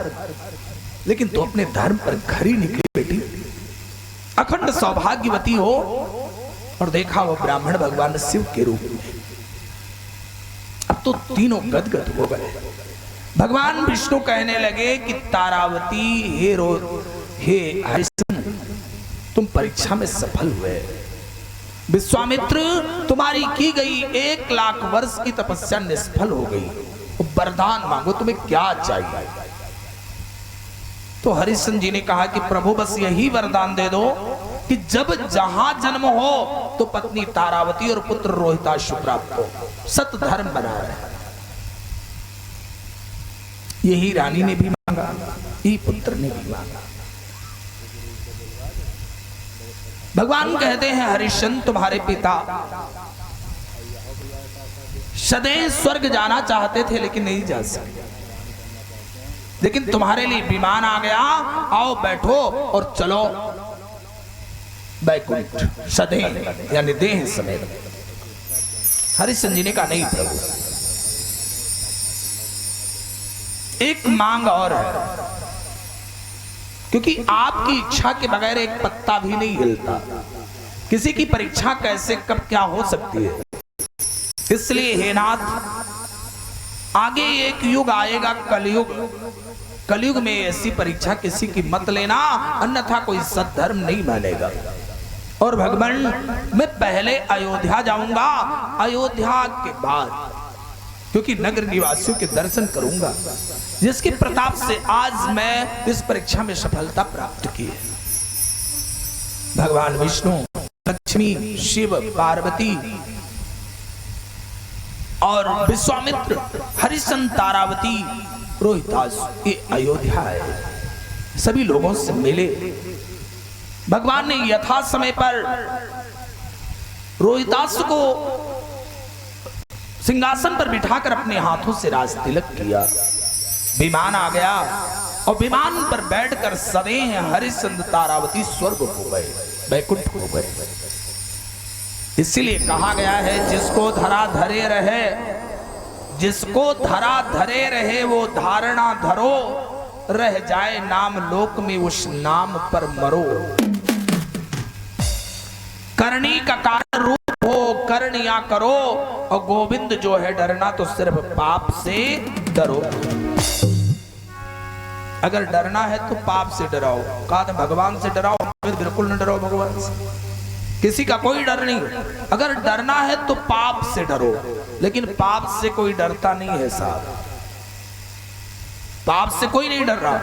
Speaker 1: लेकिन तू अपने धर्म पर खरी निकली बेटी, अखंड सौभाग्यवती हो। और देखा वो ब्राह्मण भगवान शिव के रूप में। अब तो तीनों गदगद हो गए। भगवान विष्णु कहने लगे कि तारावती, हे हरिशन, तुम परीक्षा में सफल हुए। विश्वामित्र, तुम्हारी की गई 1,00,000 वर्ष की तपस्या निष्फल हो गई। वरदान मांगो, तुम्हें क्या चाहिए? तो हरिशन जी ने कहा कि प्रभु बस यही वरदान दे दो कि जब जहां जन्म हो तो पत्नी तारावती और पुत्र रोहिताशु प्राप्त हो, सत धर्म बना रहे। यही रानी ने भी मांगा, यही पुत्र ने भी मांगा। भगवान कहते हैं हरिशन, तुम्हारे पिता सदैव स्वर्ग जाना चाहते थे लेकिन नहीं जा सके, लेकिन तुम्हारे लिए विमान आ गया, आओ बैठो और चलो बैकुंठ सदैव, यानी देह समेत। हरिशन जी ने कहा नहीं प्रभु, एक मांग और है, क्योंकि आपकी इच्छा के बगैर एक पत्ता भी नहीं हिलता। किसी की परीक्षा कैसे कब क्या हो सकती है, इसलिए हे नाथ, आगे एक युग आएगा कलयुग, कलयुग में ऐसी परीक्षा किसी की मत लेना, अन्यथा कोई सद्धर्म नहीं मानेगा। और भगवान मैं पहले अयोध्या जाऊंगा, अयोध्या के बाद क्योंकि नगर निवासियों के दर्शन करूंगा, जिसके प्रताप से आज मैं इस परीक्षा में सफलता प्राप्त की है। भगवान विष्णु, लक्ष्मी, शिव, पार्वती और विश्वामित्र, हरिशन, तारावती, रोहितास, ये अयोध्या है। सभी लोगों से मिले। भगवान ने यथा समय पर रोहितास को सिंहासन पर बिठाकर अपने हाथों से राज तिलक किया। विमान आ गया और विमान पर बैठकर सदैव हरिश्चंद्र, तारावती स्वर्ग हो गए, बैकुंठ हो गए। इसीलिए कहा गया है जिसको धरा धरे रहे, जिसको धरा धरे रहे वो धारणा धरो, रह जाए नाम लोक में उस नाम पर मरो। करनी का कारण रूप हो, करनिया करो, और गोविंद जो है डरना तो सिर्फ पाप से डरो। अगर डरना है तो पाप से डराओ, कहा था भगवान से डराओ, फिर बिल्कुल न डरो भगवान से, किसी का कोई डर नहीं। अगर डरना है तो पाप से डरो, लेकिन पाप से कोई डरता नहीं है साहब, पाप से कोई नहीं डर रहा।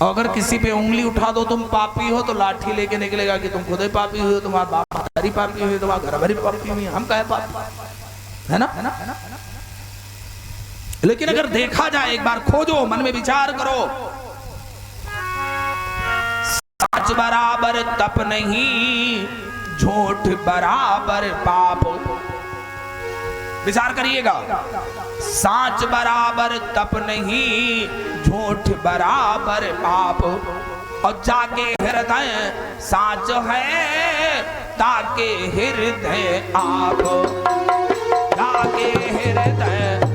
Speaker 1: अगर किसी पे उंगली उठा दो तुम पापी हो, तो लाठी लेके निकलेगा कि तुम खुद ही पापी हो, तुम्हारा बाप महतारी पापी हुई, तुम्हारा घर भरी पापी हुई, हम कहे पापी है ना। लेकिन अगर देखा जाए, एक बार खोजो, मन में विचार करो, सच बराबर तप नहीं, झूठ बराबर पाप। विचार करिएगा, साच बराबर तप नहीं, झूठ बराबर पाप। और जाके हृदय साच है, ताके हृदय आप, जाके हृदय।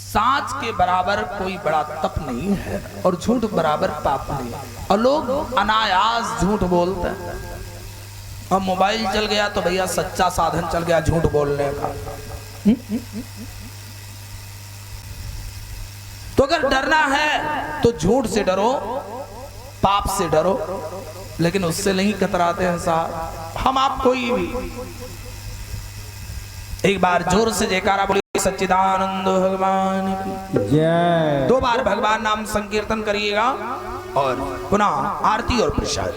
Speaker 1: साच के बराबर कोई बड़ा तप नहीं है, और झूठ बराबर पाप नहीं है, और लोग अनायास झूठ बोलते हैं। अब मोबाइल चल गया तो भैया सच्चा साधन चल गया झूठ बोलने का। तो अगर डरना है तो झूठ से डरो, पाप से डरो, लेकिन उससे नहीं कतराते हैं साहब हम, आप कोई भी। एक बार जोर से जयकारा बोलिए, सच्चिदानंद भगवान की
Speaker 2: जय।
Speaker 1: 2 बार भगवान नाम संकीर्तन करिएगा, और पुनः आरती और प्रसाद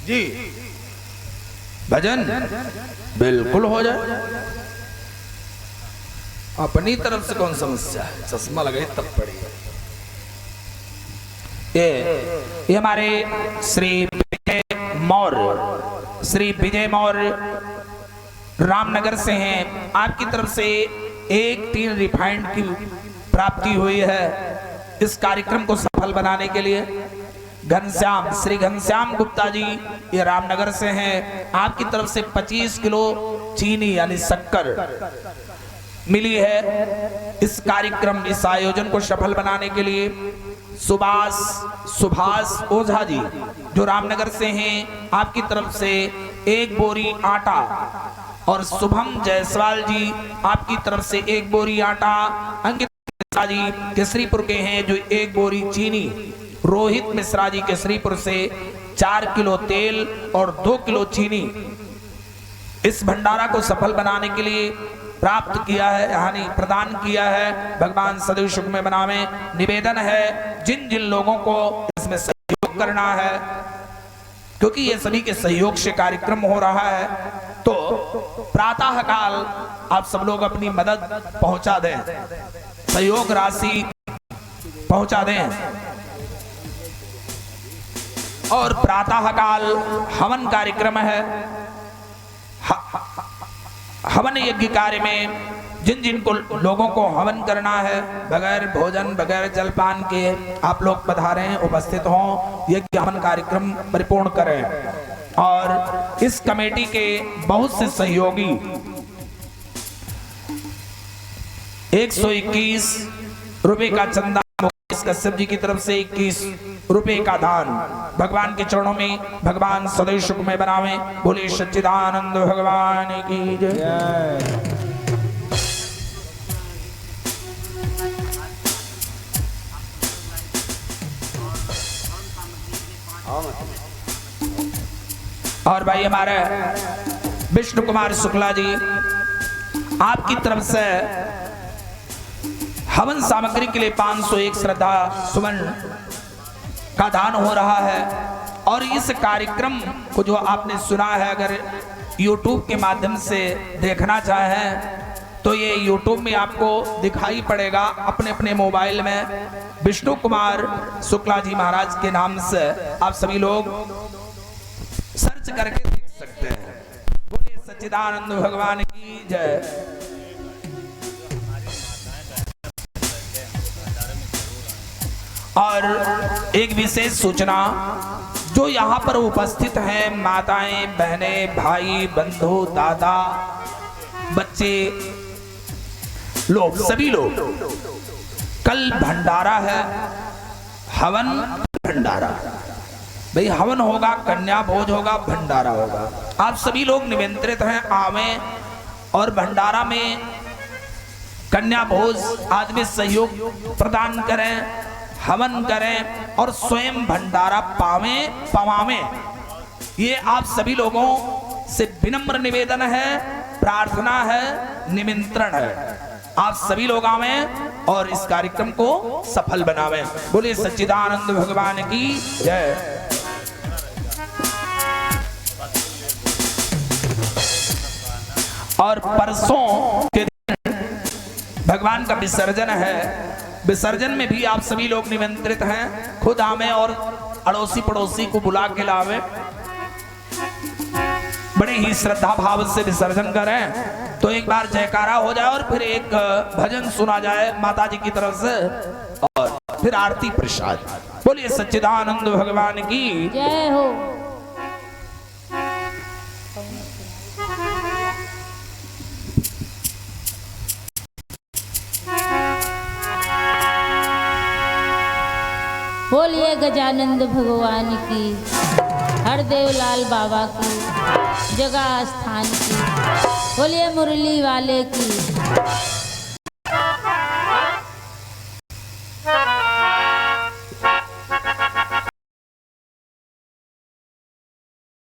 Speaker 1: जी, भजन बिल्कुल हो जाए। अपनी तरफ से कौन समस्या है, चश्मा लगे तब पड़ी। ये हमारे श्री विजय मौर्य रामनगर से हैं, आपकी तरफ से 1 टीन रिफाइंड की प्राप्ति हुई है। इस कार्यक्रम को सफल बनाने के लिए श्री घनश्याम गुप्ता जी, ये रामनगर से हैं, आपकी तरफ से 25 किलो चीनी यानी शक्कर मिली है। इस कार्यक्रम, इस आयोजन को सफल बनाने के लिए सुभाष ओझा जी जो रामनगर से हैं, आपकी तरफ से 1 बोरी आटा, और शुभम जायसवाल जी आपकी तरफ से 1 बोरी आटा, अंकित मिश्रा जी केसरीपुर के हैं जो 1 बोरी चीनी, रोहित मिश्रा जी केसरीपुर से 4 किलो तेल और 2 किलो चीनी इस भंडारा को सफल बनाने के लिए प्राप्त किया है, यानी प्रदान किया है। भगवान सदैव सुख में बनावे। निवेदन है जिन जिन लोगों को इसमें सहयोग करना है, क्योंकि ये सभी के सहयोग से कार्यक्रम हो रहा है, तो प्रातः काल आप सब लोग अपनी मदद पहुंचा दें, सहयोग राशि पहुंचा दें। और प्रातः काल हवन कार्यक्रम है। हवन यज्ञ कार्य में जिन जिन को लोगों को हवन करना है, बगैर भोजन बगैर जलपान के आप लोग पधारें, उपस्थित हों, यज्ञ हवन कार्यक्रम परिपूर्ण करें। और इस कमेटी के बहुत से सहयोगी 121 रुपए का चंदा, कश्यप जी की तरफ से 21 रुपए का दान भगवान के चरणों में भगवान सदैव सुख में बनावे। बोले सच्चिदानंद भगवान की जय। और भाई हमारे विष्णु कुमार शुक्ला जी आपकी तरफ से हवन सामग्री के लिए 501 श्रद्धा सुमन का दान हो रहा है। और इस कार्यक्रम को जो आपने सुना है, अगर YouTube के माध्यम से देखना चाहें तो ये YouTube में आपको दिखाई पड़ेगा, अपने अपने मोबाइल में विष्णु कुमार शुक्ला जी महाराज के नाम से आप सभी लोग सर्च करके देख सकते हैं। बोले सच्चिदानंद भगवान की जय। और एक विशेष सूचना, जो यहाँ पर उपस्थित हैं माताएं, बहनें, भाई, बंधु, दादा, बच्चे लोग, सभी लोग, कल भंडारा है, हवन भंडारा। भाई हवन होगा, कन्या भोज होगा, भंडारा होगा। आप सभी लोग निमंत्रित हैं, आवें और भंडारा में कन्या भोज आदि में सहयोग प्रदान करें, हवन करें और स्वयं भंडारा पवावें। ये आप सभी लोगों से विनम्र निवेदन है, प्रार्थना है, निमंत्रण है। आप सभी लोग आवें और इस कार्यक्रम को सफल बनावें। बोलिए सच्चिदानंद भगवान की जय। और परसों के दिन भगवान का विसर्जन है। विसर्जन में भी आप सभी लोग निमंत्रित हैं। खुद आवें और अड़ोसी पड़ोसी को बुला के लावें। बड़े ही श्रद्धा भाव से विसर्जन करें। तो एक बार जयकारा हो जाए और फिर एक भजन सुना जाए माता जी की तरफ से और फिर आरती प्रसाद। बोलिए सच्चिदानंद भगवान की
Speaker 3: जय हो। बोलिए गजानंद भगवान की, हरदेव लाल बाबा की, जगह स्थान की, बोलिए मुरली वाले की।